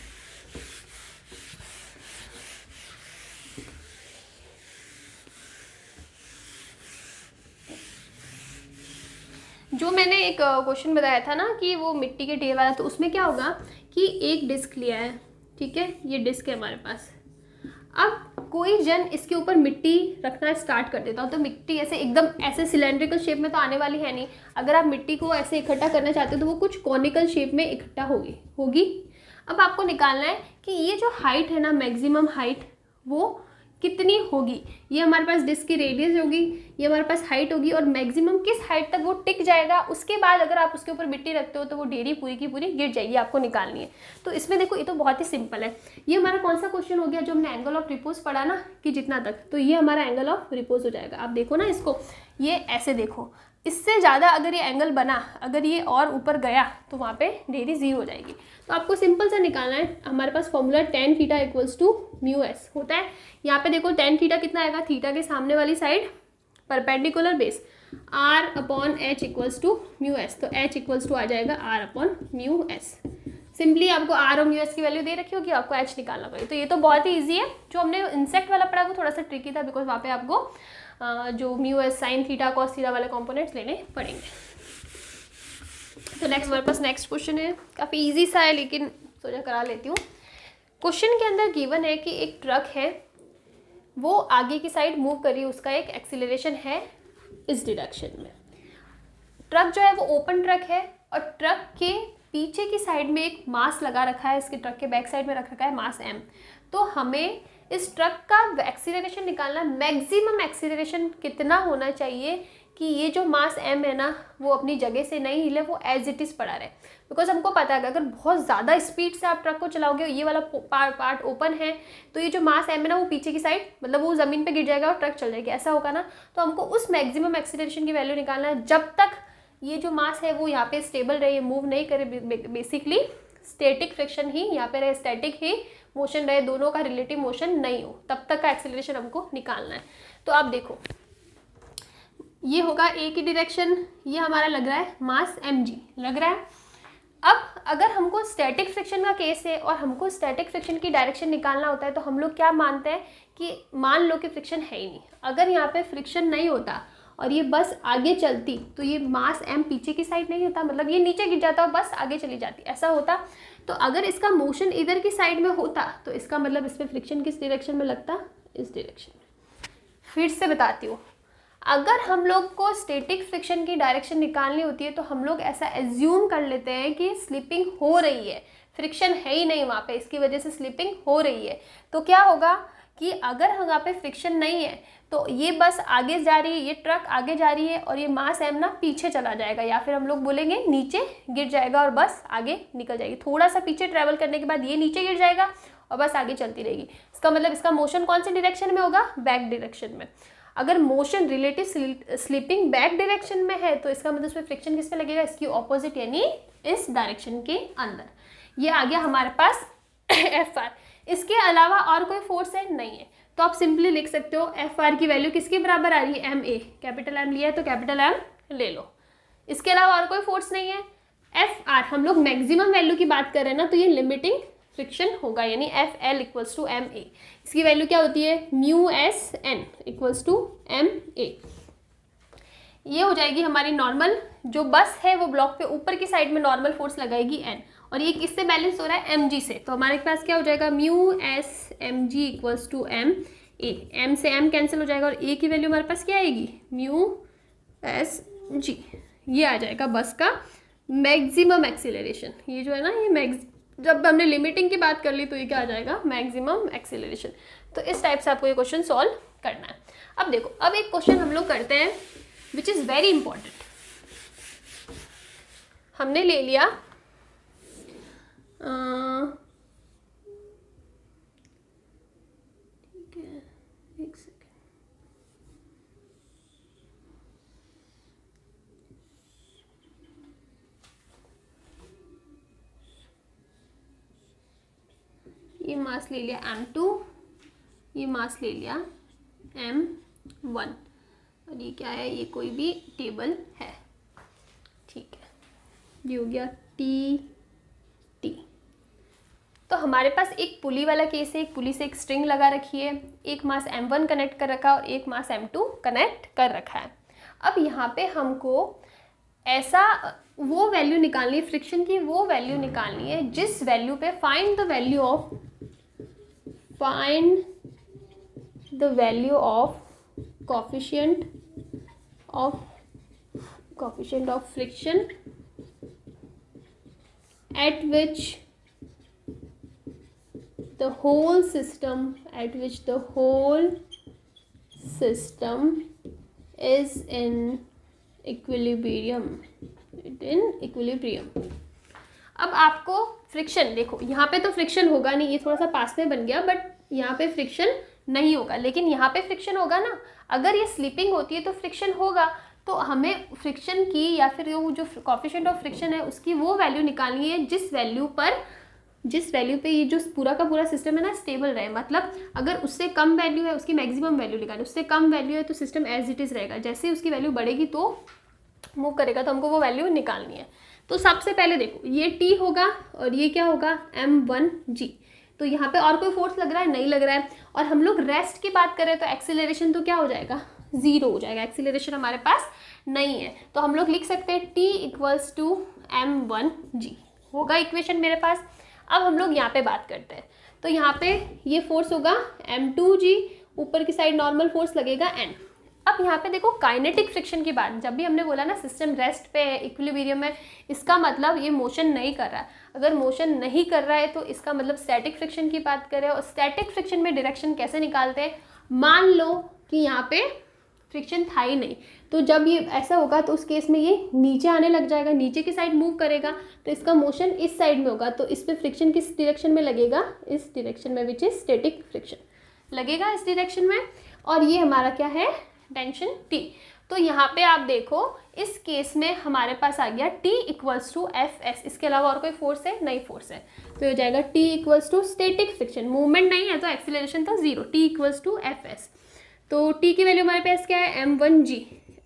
जो मैंने एक क्वेश्चन बताया था ना कि वो मिट्टी के ढेर वाला, तो उसमें क्या होगा कि एक डिस्क लिया है, ठीक है, ये डिस्क है हमारे पास। अब कोई जन इसके ऊपर मिट्टी रखना स्टार्ट कर देता हो, तो मिट्टी ऐसे एकदम ऐसे सिलेंड्रिकल शेप में तो आने वाली है नहीं। अगर आप मिट्टी को ऐसे इकट्ठा करना चाहते हो तो वो कुछ कॉनिकल शेप में इकट्ठा होगी। अब आपको निकालना है कि ये जो हाइट है ना, मैक्सिमम हाइट वो कितनी होगी। ये हमारे पास डिस्क की रेडियस होगी, ये हमारे पास हाइट होगी, और मैक्सिमम किस हाइट तक वो टिक जाएगा। उसके बाद अगर आप उसके ऊपर मिट्टी रखते हो तो वो ढेरी पूरी की पूरी गिर जाएगी, आपको निकालनी है। तो इसमें देखो ये तो बहुत ही सिंपल है। ये हमारा कौन सा क्वेश्चन हो गया जो हमने एंगल ऑफ रिपोज पढ़ा ना कि जितना तक, तो ये हमारा एंगल ऑफ रिपोज हो जाएगा। आप देखो ना इसको, ये ऐसे देखो, इससे ज़्यादा अगर ये एंगल बना, अगर ये और ऊपर गया तो वहाँ पे ढेरी जीरो हो जाएगी। तो आपको सिंपल सा निकालना है। हमारे पास formula tan theta equals to mu S होता है। यहाँ पे देखो tan थीटा कितना आएगा, थीटा के सामने वाली side perpendicular base r upon h equals to mu s, तो h इक्वल्स टू आ जाएगा r upon mu s. Simply आपको r और म्यू एस की वैल्यू दे रखी होगी, आपको h निकालना पड़ेगा। तो ये तो बहुत ही ईजी है। जो हमने इंसेक्ट वाला पढ़ा वो थोड़ा सा ट्रिकी था, बिकॉज वहाँ पे आपको जो mu S sine theta cos theta वाले कॉम्पोनेंट्स लेने पड़ेंगे। तो नेक्स्ट हमारे पास नेक्स्ट क्वेश्चन है, काफ़ी इजी सा है लेकिन सोचा करा लेती हूँ। क्वेश्चन के अंदर गिवन है कि एक ट्रक है, वो आगे की साइड मूव कर रही है, उसका एक एक्सीलरेशन है इस डायरेक्शन में। ट्रक जो है वो ओपन ट्रक है, और ट्रक के पीछे की साइड में एक मास लगा रखा है, इसके ट्रक के बैक साइड में रख रखा है मास m। तो हमें इस ट्रक का एक्सीलरेशन निकालना, मैक्सिमम एक्सीलरेशन कितना होना चाहिए कि ये जो मास m है ना वो अपनी जगह से नहीं हिले, वो एज इट इज़ पड़ा रहे। बिकॉज हमको पता है कि अगर बहुत ज़्यादा स्पीड से आप ट्रक को चलाओगे, ये वाला पार्ट ओपन है, तो ये जो मास m है ना वो पीछे की साइड, मतलब वो ज़मीन पे गिर जाएगा और ट्रक चल जाएगी, ऐसा होगा ना। तो हमको उस मैक्सिमम एक्सीलरेशन की वैल्यू निकालना है जब तक ये जो मास है वो यहाँ पे स्टेबल रहे, मूव नहीं करे। बेसिकली स्टैटिक फ्रिक्शन ही यहाँ पे रहे, स्टैटिक ही मोशन रहे, दोनों का रिलेटिव मोशन नहीं हो, तब तक का एक्सीलरेशन हमको निकालना है। तो आप देखो ये होगा ए की डायरेक्शन, ये हमारा लग रहा है मास mg लग रहा है। अब अगर हमको स्टैटिक फ्रिक्शन का केस है और हमको स्टैटिक फ्रिक्शन की डायरेक्शन निकालना होता है, तो हम लोग क्या मानते हैं कि मान लो कि फ्रिक्शन है ही नहीं। अगर यहाँ पे फ्रिक्शन नहीं होता और ये बस आगे चलती, तो ये मास m पीछे की साइड नहीं होता, मतलब ये नीचे गिर जाता और बस आगे चली जाती, ऐसा होता। तो अगर इसका मोशन इधर की साइड में होता तो इसका मतलब इसमें फ्रिक्शन किस डायरेक्शन में लगता, इस डायरेक्शन में। फिर से बताती हूँ, अगर हम लोग को स्टैटिक फ्रिक्शन की डायरेक्शन निकालनी होती है तो हम लोग ऐसा एज्यूम कर लेते हैं कि स्लिपिंग हो रही है, फ्रिक्शन है ही नहीं वहाँ पे, इसकी वजह से स्लिपिंग हो रही है। तो क्या होगा कि अगर यहाँ पे फ्रिक्शन नहीं है तो ये बस आगे जा रही है, ये ट्रक आगे जा रही है, और ये मास m ना पीछे चला जाएगा, या फिर हम लोग बोलेंगे नीचे गिर जाएगा और बस आगे निकल जाएगी। थोड़ा सा पीछे ट्रैवल करने के बाद ये नीचे गिर जाएगा और बस आगे चलती रहेगी। इसका मतलब इसका मोशन कौन से डायरेक्शन में होगा, बैक डायरेक्शन में। अगर motion relative slipping back direction में है तो इसका मतलब इसमें फ्रिक्शन किस पे लगेगा, इसकी ऑपोजिट, यानी इस डायरेक्शन के अंदर। ये आ गया हमारे पास Fr। इसके अलावा और कोई फोर्स है नहीं है, तो आप सिंपली लिख सकते हो Fr की वैल्यू किसके बराबर आ रही है, ma, कैपिटल M लिया है तो कैपिटल M ले लो। इसके अलावा और कोई फोर्स नहीं है। Fr हम लोग मैक्सिमम वैल्यू की बात कर रहे हैं ना, तो ये लिमिटिंग फ्रिक्शन होगा, यानी Fl इक्वल्स टू ma। इसकी वैल्यू क्या होती है, mu s N equals to ma। ये हो जाएगी हमारी नॉर्मल, जो बस है वो ब्लॉक पे ऊपर की साइड में नॉर्मल फोर्स लगाएगी n, और ये किससे बैलेंस हो रहा है, mg से। तो हमारे पास क्या हो जाएगा, mu s mg equals to m। ए, एम से एम कैंसिल हो जाएगा और ए की वैल्यू हमारे पास क्या आएगी, म्यू एस जी, ये आ जाएगा बस का मैक्सिमम एक्सीलरेशन। ये जो है ना, ये जब हमने लिमिटिंग की बात कर ली तो ये क्या आ जाएगा, मैक्सिमम एक्सीलरेशन। तो इस टाइप से आपको ये क्वेश्चन सॉल्व करना है। अब देखो, अब एक क्वेश्चन हम लोग करते हैं विच इज़ वेरी इंपॉर्टेंट। हमने ले लिया ठीक है, एक सेकेंड, ये मास ले लिया M2, ये मास ले लिया M1 और ये क्या है, ये कोई भी टेबल है, ठीक है, ये हो गया T। तो हमारे पास एक पुली वाला केस है, एक पुली से एक स्ट्रिंग लगा रखी है, एक मास M1 कनेक्ट कर रखा है और एक मास M2 कनेक्ट कर रखा है। अब यहाँ पे हमको ऐसा वो वैल्यू निकालनी है, फ्रिक्शन की वो वैल्यू निकालनी है जिस वैल्यू पे find the value of coefficient of friction at which the whole system is in equilibrium. अब आपको फ्रिक्शन देखो, यहाँ पे तो फ्रिक्शन होगा नहीं, ये थोड़ा सा पास में बन गया, बट यहाँ पे फ्रिक्शन नहीं होगा, लेकिन यहाँ पे फ्रिक्शन होगा ना। अगर ये स्लिपिंग होती है तो फ्रिक्शन होगा, तो हमें फ्रिक्शन की या फिर वो जो कोएफिशिएंट ऑफ फ्रिक्शन है उसकी वो वैल्यू निकालनी है जिस वैल्यू पे ये जो पूरा का पूरा सिस्टम है ना स्टेबल रहे। मतलब अगर उससे कम वैल्यू है उसकी मैक्सिमम वैल्यू निकालनी, उससे कम वैल्यू है तो सिस्टम एज इट इज़ रहेगा, जैसे उसकी वैल्यू बढ़ेगी तो मूव करेगा, तो हमको वो वैल्यू निकालनी है। तो सबसे पहले देखो, ये T होगा और ये क्या होगा, M1G। तो यहाँ पे और कोई फोर्स लग रहा है, नहीं लग रहा है। और हम लोग रेस्ट की बात करें तो एक्सीलरेशन तो क्या हो जाएगा, 0 हो जाएगा, एक्सीलरेशन हमारे पास नहीं है। तो हम लोग लिख सकते हैं T = M1G होगा इक्वेशन मेरे पास। अब हम लोग यहाँ पे बात करते हैं, तो यहाँ पे ये फोर्स होगा M2G, ऊपर की साइड नॉर्मल फोर्स लगेगा N। अब यहाँ पे देखो काइनेटिक फ्रिक्शन की बात, जब भी हमने बोला ना सिस्टम रेस्ट पे है, इक्विलिब्रियम में, इसका मतलब ये मोशन नहीं कर रहा है। अगर मोशन नहीं कर रहा है तो इसका मतलब स्टैटिक फ्रिक्शन की बात करें। और स्टैटिक फ्रिक्शन में डायरेक्शन कैसे निकालते हैं, मान लो कि यहाँ पे फ्रिक्शन था ही नहीं, तो जब ये ऐसा होगा तो उस केस में ये नीचे आने लग जाएगा, नीचे की साइड मूव करेगा, तो इसका मोशन इस साइड में होगा, तो इस पर फ्रिक्शन किस डायरेक्शन में लगेगा, इस डायरेक्शन में, विच इज स्टैटिक फ्रिक्शन लगेगा इस डायरेक्शन में। और ये हमारा क्या है, टेंशन T। तो यहाँ पे आप देखो इस केस में हमारे पास आ गया T = Fs, इसके अलावा और कोई फोर्स है, नहीं फोर्स है, तो हो जाएगा T = स्टैटिक फ्रिक्शन, मूवमेंट नहीं है तो एक्सीलरेशन था 0, T = Fs। तो T की वैल्यू हमारे पास क्या है, M1G।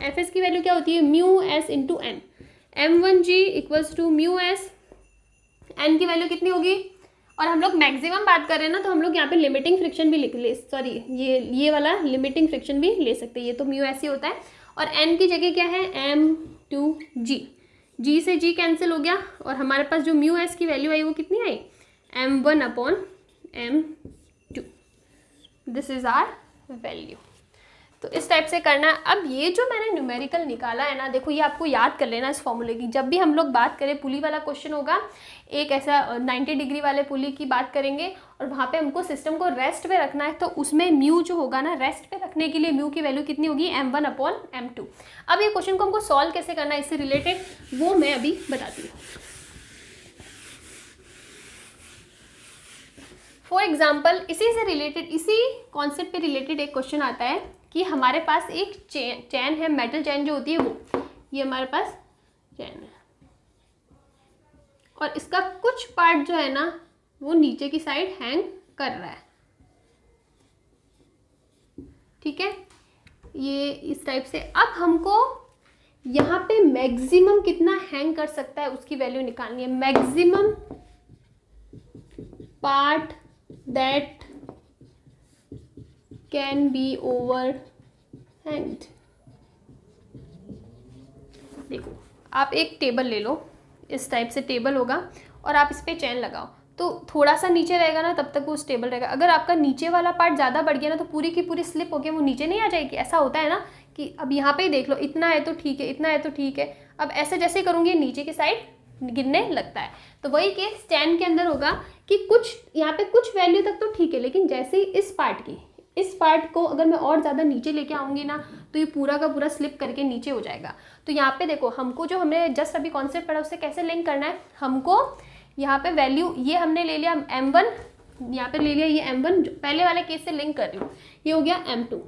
Fs की वैल्यू क्या होती है, μs × n। M1G = μs, n की वैल्यू कितनी होगी। और हम लोग मैक्सिमम बात कर रहे हैं ना, तो हम लोग यहाँ पे लिमिटिंग फ्रिक्शन भी ये वाला लिमिटिंग फ्रिक्शन भी ले सकते हैं, ये तो μs ही होता है। और n की जगह क्या है, M2G, G से G कैंसिल हो गया और हमारे पास जो μs की वैल्यू आई वो कितनी आई, M1/M2। This is our value. तो इस टाइप से करना है। अब ये जो मैंने न्यूमेरिकल निकाला है ना, देखो ये आपको याद कर लेना इस फॉर्मूले की। जब भी हम लोग बात करें, पुली वाला क्वेश्चन होगा, एक ऐसा 90 डिग्री वाले पुली की बात करेंगे और वहाँ पे हमको सिस्टम को रेस्ट पे रखना है, तो उसमें म्यू जो होगा ना, रेस्ट पे रखने के लिए म्यू की वैल्यू कितनी होगी, M1/M2। अब ये क्वेश्चन को हमको सॉल्व कैसे करना है इससे रिलेटेड, वो मैं अभी बताती हूँ। फॉर एग्जाम्पल इसी से रिलेटेड, इसी कॉन्सेप्ट पे रिलेटेड एक क्वेश्चन आता है कि हमारे पास एक चैन है, मेटल चैन जो होती है वो, ये हमारे पास चैन है और इसका कुछ पार्ट जो है ना वो नीचे की साइड हैंग कर रहा है, ठीक है, ये इस टाइप से। अब हमको यहाँ पे मैक्सिमम कितना हैंग कर सकता है उसकी वैल्यू निकालनी है। Maximum part that can be overhanged. देखो आप एक टेबल ले लो, इस टाइप से टेबल होगा और आप इस पर चैन लगाओ, तो थोड़ा सा नीचे रहेगा ना तब तक वो स्टेबल रहेगा। अगर आपका नीचे वाला पार्ट ज़्यादा बढ़ गया ना तो पूरी की पूरी स्लिप होकर वो नीचे नहीं आ जाएगी। ऐसा होता है ना कि अब यहाँ पे ही देख लो, इतना है तो ठीक है, इतना है तो ठीक है, अब ऐसे जैसे करूँगी नीचे की साइड गिरने लगता है। तो वही केस स्टैंड के अंदर होगा कि कुछ यहाँ पे कुछ वैल्यू तक तो ठीक है, लेकिन जैसे ही इस पार्ट को अगर मैं और ज़्यादा नीचे लेके आऊँगी ना तो ये पूरा का पूरा स्लिप करके नीचे हो जाएगा। तो यहाँ पे देखो, हमको जो हमने जस्ट अभी कॉन्सेप्ट पढ़ा उससे कैसे लिंक करना है, हमको यहाँ पे वैल्यू ये हमने ले लिया m1, यहाँ पे ले लिया ये m1, पहले वाले केस से लिंक कर रही हूँ, ये हो गया m2।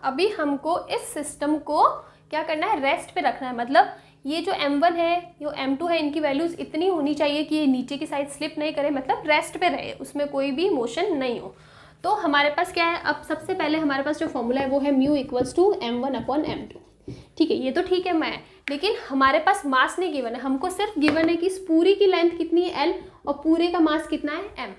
अभी हमको इस सिस्टम को क्या करना है, रेस्ट पे रखना है। मतलब ये जो m1 है, ये m2 है, इनकी वैल्यूज़ इतनी होनी चाहिए कि ये नीचे की साइड स्लिप नहीं करे, मतलब रेस्ट पे रहे, उसमें कोई भी मोशन नहीं हो। तो हमारे पास क्या है, अब सबसे पहले हमारे पास जो फॉर्मूला है वो है म्यू इक्वल्स टू m1/m2। ठीक है, ये तो ठीक है लेकिन हमारे पास मास नहीं गिवन है, हमको सिर्फ गिवन है कि इस पूरी की लेंथ कितनी है l और पूरे का मास कितना है m।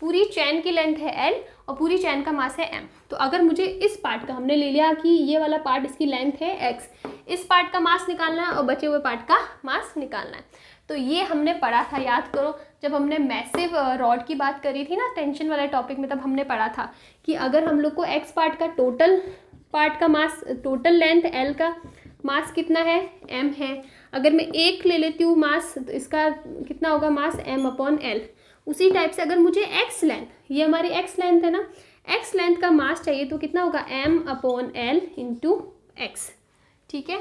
पूरी चैन की लेंथ है l और पूरी चैन का मास है m। तो अगर मुझे इस पार्ट का, हमने ले लिया कि ये वाला पार्ट इसकी लेंथ है x, इस पार्ट का मास निकालना है और बचे हुए पार्ट का मास निकालना है। तो ये हमने पढ़ा था, याद करो जब हमने मैसिव रॉड की बात करी थी ना टेंशन वाले टॉपिक में, तब हमने पढ़ा था कि अगर हम लोग को x पार्ट का टोटल पार्ट का मास, टोटल लेंथ l का मास कितना है, m है। अगर मैं एक ले लेती हूँ मास तो इसका कितना होगा मास, m/l। उसी टाइप से अगर मुझे x लेंथ, ये हमारी x लेंथ है ना, x लेंथ का मास चाहिए तो कितना होगा m/l इंटू x। ठीक है,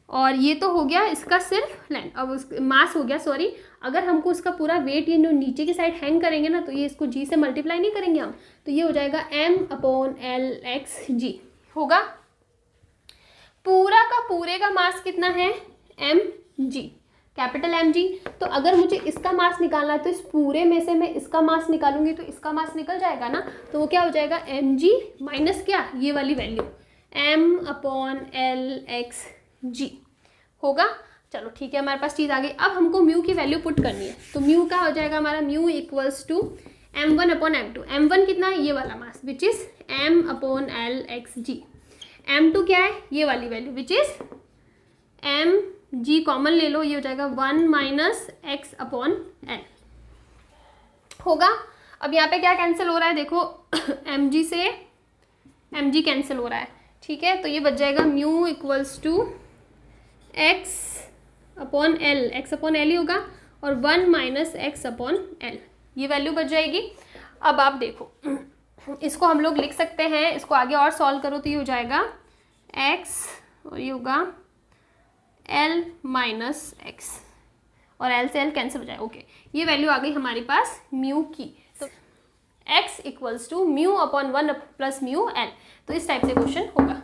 और ये तो हो गया इसका सिर्फ लेंथ, अब उस मास हो गया, सॉरी। अगर हमको उसका पूरा वेट ये नीचे की साइड हैंग करेंगे ना तो ये इसको g से मल्टीप्लाई नहीं करेंगे हम, तो ये हो जाएगा m/l x g होगा। पूरा का पूरे का मास कितना है mg, कैपिटल mg। तो अगर मुझे इसका मास निकालना है तो इस पूरे में से मैं इसका मास निकालूंगी तो इसका मास निकल जाएगा ना, तो वो क्या हो जाएगा mg माइनस क्या, ये वाली वैल्यू m/l xg होगा। चलो ठीक है, हमारे पास चीज़ आ गई। अब हमको म्यू की वैल्यू पुट करनी है, तो म्यू का हो जाएगा हमारा mu equals to m1/m2। m1 कितना है, ये वाला मास which is m/l xg। m2 क्या है, ये वाली value which is mg, common ले लो, ये हो जाएगा 1 - x/l होगा। अब यहाँ पे क्या कैंसिल हो रहा है, देखो mg से mg कैंसिल हो रहा है। ठीक है, तो ये बच जाएगा म्यू इक्वल्स टू x/l ही होगा और 1 - x/l, ये वैल्यू बच जाएगी। अब आप देखो इसको हम लोग लिख सकते हैं, इसको आगे और सॉल्व करो तो ये हो जाएगा x और ये होगा l माइनस x और l से l कैंसिल हो जाए। ओके, ये वैल्यू आ गई हमारे पास म्यू की। तो x equals to mu upon 1 plus mu l। तो इस टाइप से क्वेश्चन होगा।